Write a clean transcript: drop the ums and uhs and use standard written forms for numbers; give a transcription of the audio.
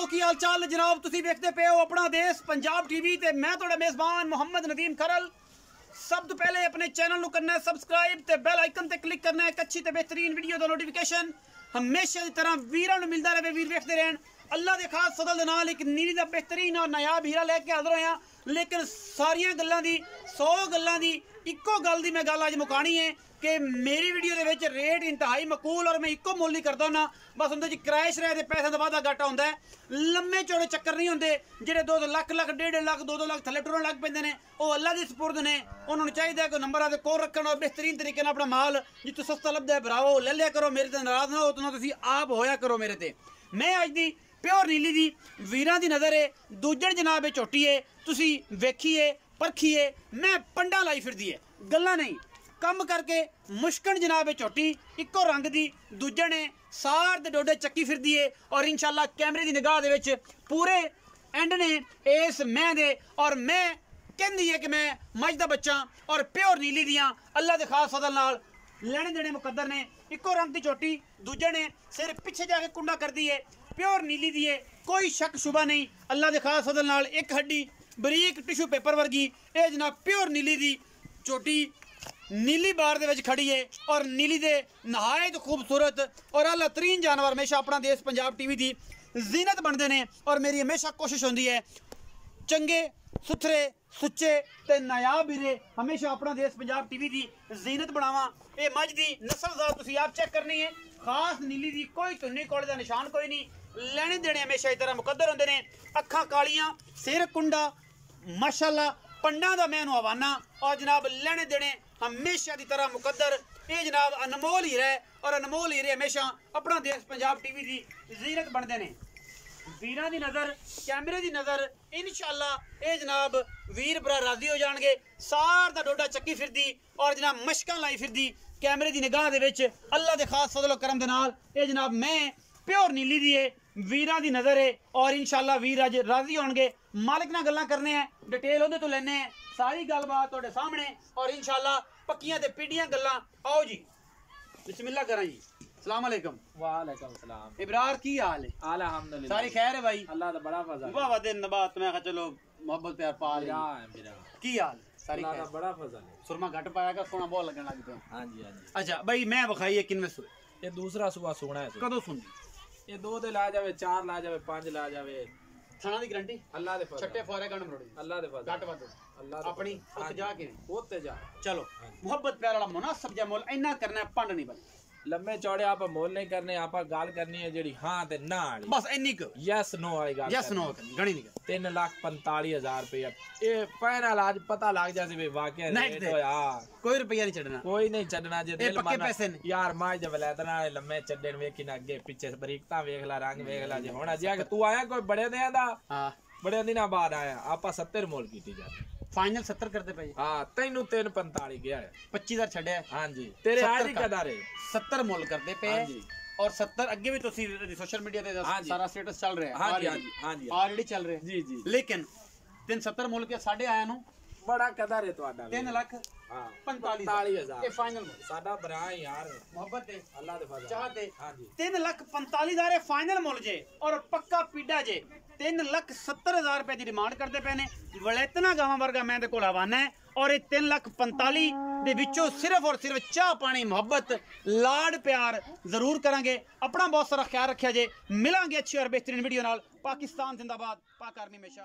दोस्तों की हाल चाल जनाब तुसी देखते पे हो अपना देश पंजाब टीवी ते मैं थोड़ा मेज़बान मोहम्मद नदीम खरल। सब तो पहले अपने चैनल करना है सबसक्राइब ते बेल आइकन ते क्लिक करना है। एक अच्छी ते बेहतरीन वीडियो दा नोटिफिकेशन हमेशा की तरह वीरां नूं मिलदा रहे, वीर देखते रहन। अल्लाह दे खास फजल दे नाल एक नीली दा बेहतरीन और नायाब हीरा लेके हाज़र होया। लेकिन सारियां गल्लां दी 100 गल्लां दी इक्को गल दी मैं गल अज मुकानी है कि मेरी वीडियो दे विच रेट इंतहाई मकूल और मैं इक्को मुल ही करदा ना, बस उंदे च क्रैश रहे ते पैसे दा वाधा घाटा हुंदा है। लम्मे चौड़े चक्कर नहीं हुंदे जेहड़े 2 लाख 1.5 लाख 2 लाख थल्ले टुरन लग पैंदे ने। ओह अल्लाह दी सपुर्द ने, उन्होंने चाहिए कि नंबर आदे कोल रखण और बेहतरीन तरीके नाल अपना माल जित्थों सस्ता लभदा है भराओ ले लिया करो। मेरे ते नाराज ना हो तो तुसीं आप होया करो मेरे ते। मैं अज दी प्योर नीली दी वीरां दी नज़र है दूजण जनाब चोटी है, तुसीं वेखिए परखिए। मैं पंडा लाई फिरदी है गल्लां नहीं कम करके मुश्कन जनाब चोटी इक्को रंग दी दूजण है सार दे डोडे चक्की फिरदी है और इंशाल्लाह कैमरे दी निगाह दे विच पूरे एंड ने इस मैं दे। और मैं कहंदी है कि मैं मझ दा बच्चा और प्योर नीली दियां अल्लाह दे खास फजल नाल लेने देने मुकद्दर ने। इक्को रंग दी चोटी दूजण है सिर पिछे जाके कुंडा करदी है, प्योर नीली दी है, कोई शक शुबा नहीं। अल्लाह दे खास फजल नाल एक हड्डी बरीक टिशू पेपर वर्गी ये जनाब प्योर नीली दी चोटी नीली बार दे विच खड़ी है और नीली दे नहायत खूबसूरत और आला तरीन जानवर हमेशा अपना देश पंजाब टीवी दी जीनत बनते हैं। और मेरी हमेशा कोशिश होंदी है चंगे सुथरे सुच्चे ते नायाब हीरे हमेशा अपना देश पंजाब टीवी दी जीनत बनावा। ये मझ दी नस्ल दा तुसीं आप चेक करनी है, खास नीली दी कोई धुन्नी कोले दा निशान कोई नहीं। लेने देने हमेशा इस तरह मुकद्दर होंदे ने, अखां कालियां सिर कुंडा माशाल्लाह पंडा दा मैं हवाना और जनाब लेने देने हमेशा की तरह मुकद्दर। ये जनाब अनमोल हीरा है और अनमोल हीरे हमेशा अपना देश पंजाब टीवी की जीनत बनते हैं। वीरां दी नज़र कैमरे की नज़र इंशाअल्लाह ये जनाब वीर भरा राजी हो जाएंगे। सार दा डोडा चक्की फिरदी और जनाब मशकां लाई फिरदी कैमरे की निगाह दे विच अल्लाह दे खास फजल करम दे नाल ये जनाब मैं प्योर नीली दी है वीरां दी नज़र है और इंशाअल्लाह वीर अज राजी होणगे। मालिक नाल गल्लां करने हैं, डिटेल उहदे तो लैने हैं, सारी गलबात तुहाडे सामने और इंशाअल्लाह पक्कियां ते पीढ़ियां गल्लां। आओ जी बिस्मिल्लाह करा जी। अस्सलाम वालेकुम। वालेकुम सलाम। इब्रार की हाल है? अल्हम्दुलिल्लाह सारी खैर है भाई? अल्लाह दा बड़ा फजल है। वाह वाह दिन बात मैं कहा चलो मोहब्बत प्यार पा लिया मेरा की हाल सारी अल्लाह दा खैर? बड़ा फजल है। सुरमा घट पाया का सोना बहुत लगन लग पिया। हां जी हां जी। अच्छा भाई मैं बखाइए किनवे सुए ये दूसरा सुबह सोना है। कदों सुन ये 2 दे ला जावे 4 ला जावे 5 ला जावे थाना दी गारंटी अल्लाह दे फजल छट्टे फौरे गण मरोड़ी अल्लाह दे फजल घट वध अल्लाह दे अपनी उत जा के ओते जा। चलो मोहब्बत प्यार वाला मुनासिब जा मोल इन्ना करना है पंड नहीं बनी लम्बे चौड़े आप मोल नहीं करने, आप गाल करनी है जेड़ी हां ते ना वाली, बस इन्नी को यस नो वाली गाल। यस नो करनी गणी नहीं कर 3,45,000 रुपया ये फाइनल आज पता लग जासी भाई वाकई रेट होया। कोई रुपया नहीं छड़ना, कोई नहीं छड़ना जे दिल पक्के पैसे ने यार मां जब वलैतना वाले लम्मे चड्डे वेखी ना अगे पीछे बरीकता वेख ला रंग वेख ला जे होना जे तू आया कोई बड़े दियां दा। हां बड़े दिनां बाद आया आपा 70 मोल कीती जा फाइनल 70 करते पे। हां तैनू 345 गया है 25000 छड़या। हां जी तेरे आज ही कदा रे 70 मोल करते पे। हां जी और 70 अगे भी तो सोशल मीडिया ते सारा स्टेटस चल रहा है। हां जी हां जी ऑलरेडी चल रहे जी जी। लेकिन 370 मोल के साढ़े आया नु बड़ा कदर है ਤੁਹਾਡਾ 3,45,000 ਇਹ ਫਾਈਨਲ ਸਾਡਾ ਭਰਾ ਯਾਰ ਮੁਹੱਬਤ ਤੇ ਅੱਲਾਹ ਦੇ ਫਜ਼ਲ ਚਾਹਤੇ। ਹਾਂਜੀ 3,45,000 ਇਹ ਫਾਈਨਲ ਮੁੱਲ ਜੇ ਔਰ ਪੱਕਾ ਪੀਡਾ ਜੇ 3,70,000 रुपए की डिमांड करते पे ने। वलैतना गावां वर्गा मैं कोल हवाना है और ये 3,45,000 दे विचों सिर्फ और सिर्फ चाह पानी मुहब्बत लाड प्यार जरूर करांगे। अपना बहुत सारा ख्याल रखिया जे। मिलांगे अच्छी और बेहतरीन वीडियो नाल। पाकिस्तान जिंदाबाद, पाक आर्मी हमेशा।